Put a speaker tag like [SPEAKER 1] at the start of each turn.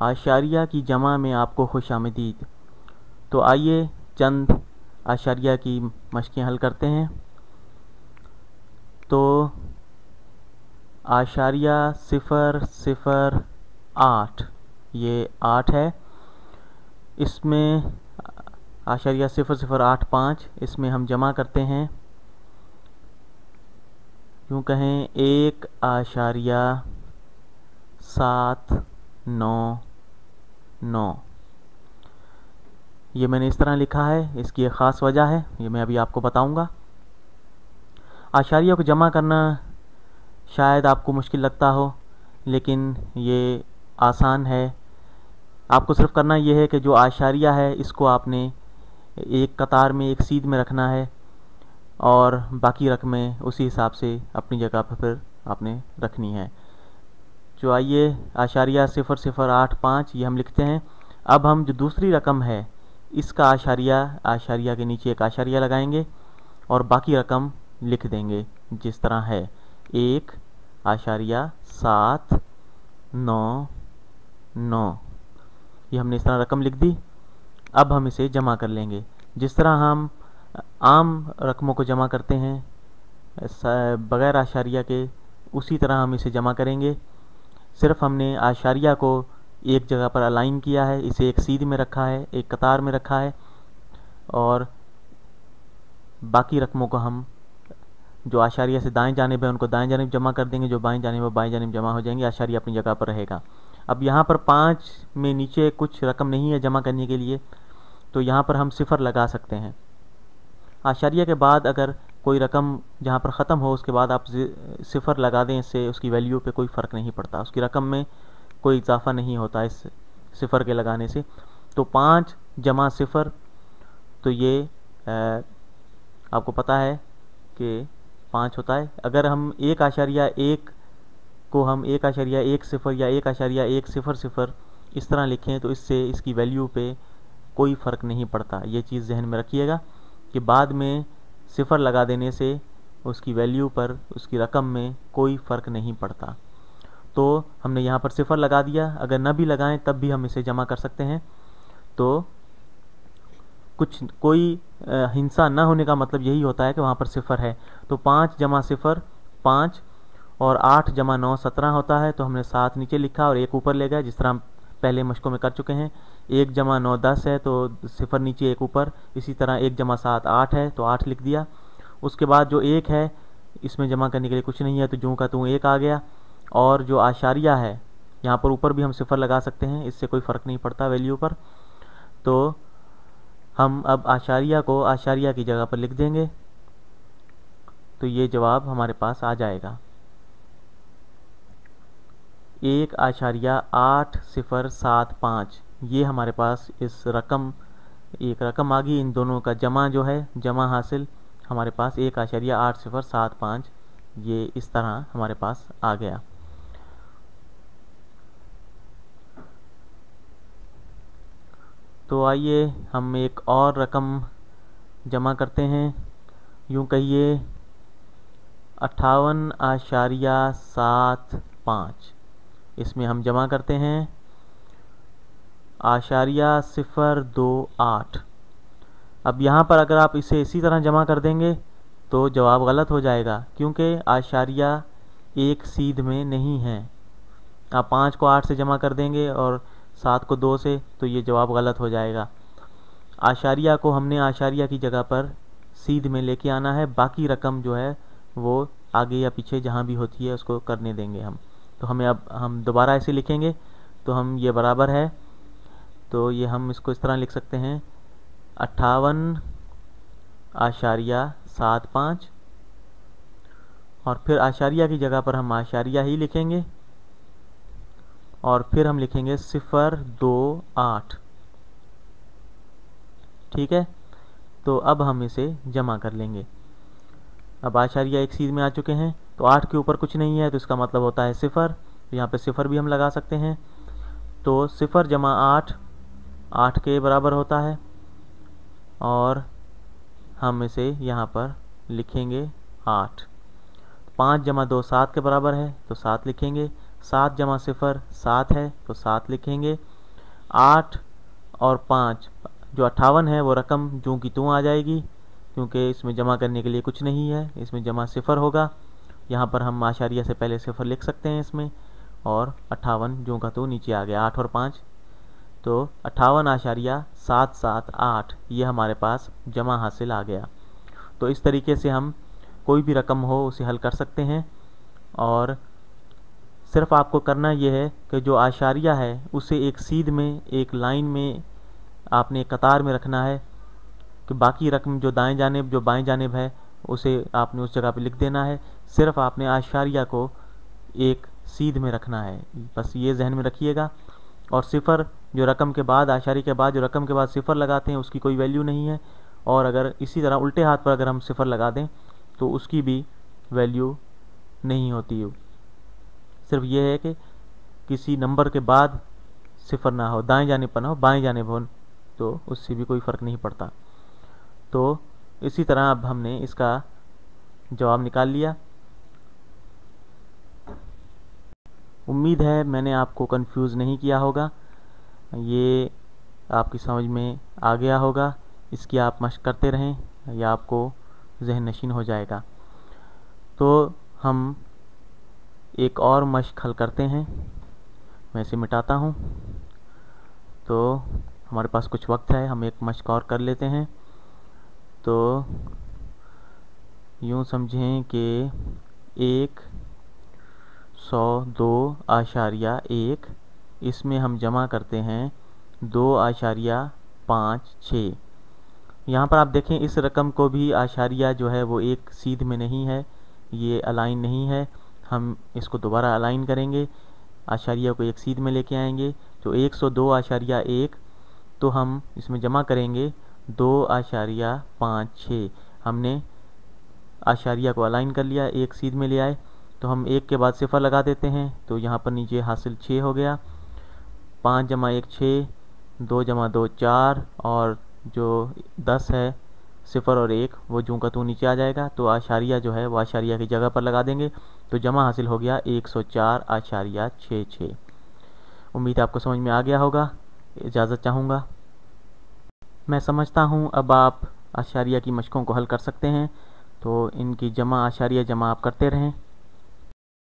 [SPEAKER 1] आशारिया की जमा में आपको खुशामदीद। तो आइए चंद आशारिया की मशक़ें हल करते हैं। तो आशारिया 008 ये 8 है। इसमें आशारिया 0085 इसमें हम जमा करते हैं, यूँ कहें 1.799। ये मैंने इस तरह लिखा है, इसकी एक ख़ास वजह है, ये मैं अभी आपको बताऊंगा। आशारिया को जमा करना शायद आपको मुश्किल लगता हो, लेकिन ये आसान है। आपको सिर्फ करना ये है कि जो आशारिया है इसको आपने एक कतार में एक सीध में रखना है और बाकी रकमें उसी हिसाब से अपनी जगह पर फिर आपने रखनी है। जो आइए आशारिया 0085 ये हम लिखते हैं। अब हम जो दूसरी रकम है इसका आशारिया के नीचे एक आशारिया लगाएंगे और बाकी रकम लिख देंगे जिस तरह है 1.799। ये हमने इस तरह रकम लिख दी। अब हम इसे जमा कर लेंगे जिस तरह हम आम रकमों को जमा करते हैं बग़ैर आशारिया के, उसी तरह हम इसे जमा करेंगे। सिर्फ हमने आशारिया को एक जगह पर अलाइन किया है, इसे एक सीध में रखा है, एक कतार में रखा है, और बाकी रकमों को हम जो आशारिया से दाएं जानिब है उनको दाएं जानिब जमा कर देंगे, जो बाएं जानिब है बाएं जानिब जमा हो जाएंगे, आशारिया अपनी जगह पर रहेगा। अब यहाँ पर 5 में नीचे कुछ रकम नहीं है जमा करने के लिए, तो यहाँ पर हम 0 लगा सकते हैं। आशारिया के बाद अगर कोई रकम जहाँ पर ख़त्म हो उसके बाद आप 0 लगा दें, इससे उसकी वैल्यू पे कोई फ़र्क नहीं पड़ता, उसकी रकम में कोई इजाफा नहीं होता इस 0 के लगाने से। तो 5 जमा 0, तो ये आपको पता है कि 5 होता है। अगर हम 1.1 को हम 1.10 या 1.100 इस तरह लिखें तो इससे इसकी वैल्यू पे कोई फ़र्क नहीं पड़ता। ये चीज़ जहन में रखिएगा कि बाद में 0 लगा देने से उसकी वैल्यू पर, उसकी रकम में कोई फ़र्क नहीं पड़ता। तो हमने यहाँ पर 0 लगा दिया, अगर न भी लगाएं तब भी हम इसे जमा कर सकते हैं। तो कोई हिंसा न होने का मतलब यही होता है कि वहाँ पर 0 है। तो 5 जमा 0 5, और 8 जमा 9 17 होता है। तो हमने 7 नीचे लिखा और 1 ऊपर ले गया, जिस तरह हम पहले मशकों में कर चुके हैं। 1 जमा 9 10 है, तो 0 नीचे 1 ऊपर। इसी तरह 1 जमा 7 8 है, तो 8 लिख दिया। उसके बाद जो 1 है इसमें जमा करने के लिए कुछ नहीं है, तो जूँ का तूँ 1 आ गया। और जो आशारिया है यहाँ पर ऊपर भी हम 0 लगा सकते हैं, इससे कोई फ़र्क नहीं पड़ता वैल्यू पर। तो हम अब आशारिया को आशारिया की जगह पर लिख देंगे, तो ये जवाब हमारे पास आ जाएगा 1.8075। ये हमारे पास इस रकम एक रकम आ गई। इन दोनों का जमा जो है, जमा हासिल हमारे पास 1.8075 ये इस तरह हमारे पास आ गया। तो आइए हम एक और रकम जमा करते हैं, यूँ कहिए 58.75। इसमें हम जमा करते हैं आशारिया 028। अब यहाँ पर अगर आप इसे इसी तरह जमा कर देंगे तो जवाब गलत हो जाएगा, क्योंकि आशारिया एक सीध में नहीं है। आप 5 को 8 से जमा कर देंगे और 7 को 2 से, तो ये जवाब गलत हो जाएगा। आशारिया को हमने आशारिया की जगह पर सीध में लेके आना है, बाकी रकम जो है वो आगे या पीछे जहाँ भी होती है उसको करने देंगे हम। तो हमें अब हम दोबारा ऐसे लिखेंगे तो हम ये बराबर है, तो ये हम इसको इस तरह लिख सकते हैं 58.75, और फिर आशारिया की जगह पर हम आशारिया ही लिखेंगे और फिर हम लिखेंगे 028। ठीक है, तो अब हम इसे जमा कर लेंगे। अब आशारिया एक सीध में आ चुके हैं, तो 8 के ऊपर कुछ नहीं है, तो इसका मतलब होता है 0। तो यहाँ पे 0 भी हम लगा सकते हैं। तो 0 जमा 8 8 के बराबर होता है, और हम इसे यहाँ पर लिखेंगे 8। 5 जमा 2 7 के बराबर है, तो 7 लिखेंगे। 7 जमा 0 7 है, तो 7 लिखेंगे। 8 और 5, जो 58 है वो रकम जो की त्यों आ जाएगी, क्योंकि इसमें जमा करने के लिए कुछ नहीं है, इसमें जमा सिफर होगा। यहाँ पर हम आशारिया से पहले सिफर लिख सकते हैं इसमें, और 58 जो का तो नीचे आ गया, 8 और 5, तो 58.778 ये हमारे पास जमा हासिल आ गया। तो इस तरीके से हम कोई भी रकम हो उसे हल कर सकते हैं, और सिर्फ आपको करना यह है कि जो आशारिया है उसे एक सीध में, एक लाइन में आपने कतार में रखना है, कि बाकी रकम जो दाएं जानिब जो बाएं जानिब है उसे आपने उस जगह पे लिख देना है। सिर्फ आपने आशारिया को एक सीध में रखना है, बस ये जहन में रखिएगा। और सिफर जो रकम के बाद, आशारी के बाद जो रकम के बाद सिफर लगाते हैं उसकी कोई वैल्यू नहीं है, और अगर इसी तरह उल्टे हाथ पर अगर हम सिफर लगा दें तो उसकी भी वैल्यू नहीं होती है। सिर्फ ये है कि किसी नंबर के बाद सिफर ना हो, दाएं जानिब पर ना हो, बाएं जानिब हो, तो उससे भी कोई फ़र्क नहीं पड़ता। तो इसी तरह अब हमने इसका जवाब निकाल लिया। उम्मीद है मैंने आपको कंफ्यूज नहीं किया होगा, ये आपकी समझ में आ गया होगा। इसकी आप मशक करते रहें, या आपको जहन नशीन हो जाएगा। तो हम एक और मशक हल करते हैं, मैं इसे मिटाता हूँ। तो हमारे पास कुछ वक्त है, हम एक मशक और कर लेते हैं। तो यूँ समझें कि 102.1, इसमें हम जमा करते हैं 2.56। यहाँ पर आप देखें इस रकम को भी आशारिया जो है वो एक सीध में नहीं है, ये अलाइन नहीं है। हम इसको दोबारा अलाइन करेंगे, आशारिया को एक सीध में लेके आएंगे, तो 102.1, तो हम इसमें जमा करेंगे 2.56। हमने आशारिया को अलाइन कर लिया, एक सीध में ले आए, तो हम एक के बाद सिफर लगा देते हैं, तो यहाँ पर नीचे हासिल 6 हो गया। 5 जमा 1 6, 2 जमा 2 4, और जो 10 है सिफर और 1 वो जूं का तू नीचे आ जाएगा। तो आशारिया जो है वो आशारिया की जगह पर लगा देंगे, तो जमा हासिल हो गया 104.66। उम्मीद है आपको समझ में आ गया होगा। इजाज़त चाहूँगा। मैं समझता हूँ अब आप आशारिया की मशकों को हल कर सकते हैं, तो इनकी जमा आशारिया जमा आप करते रहें।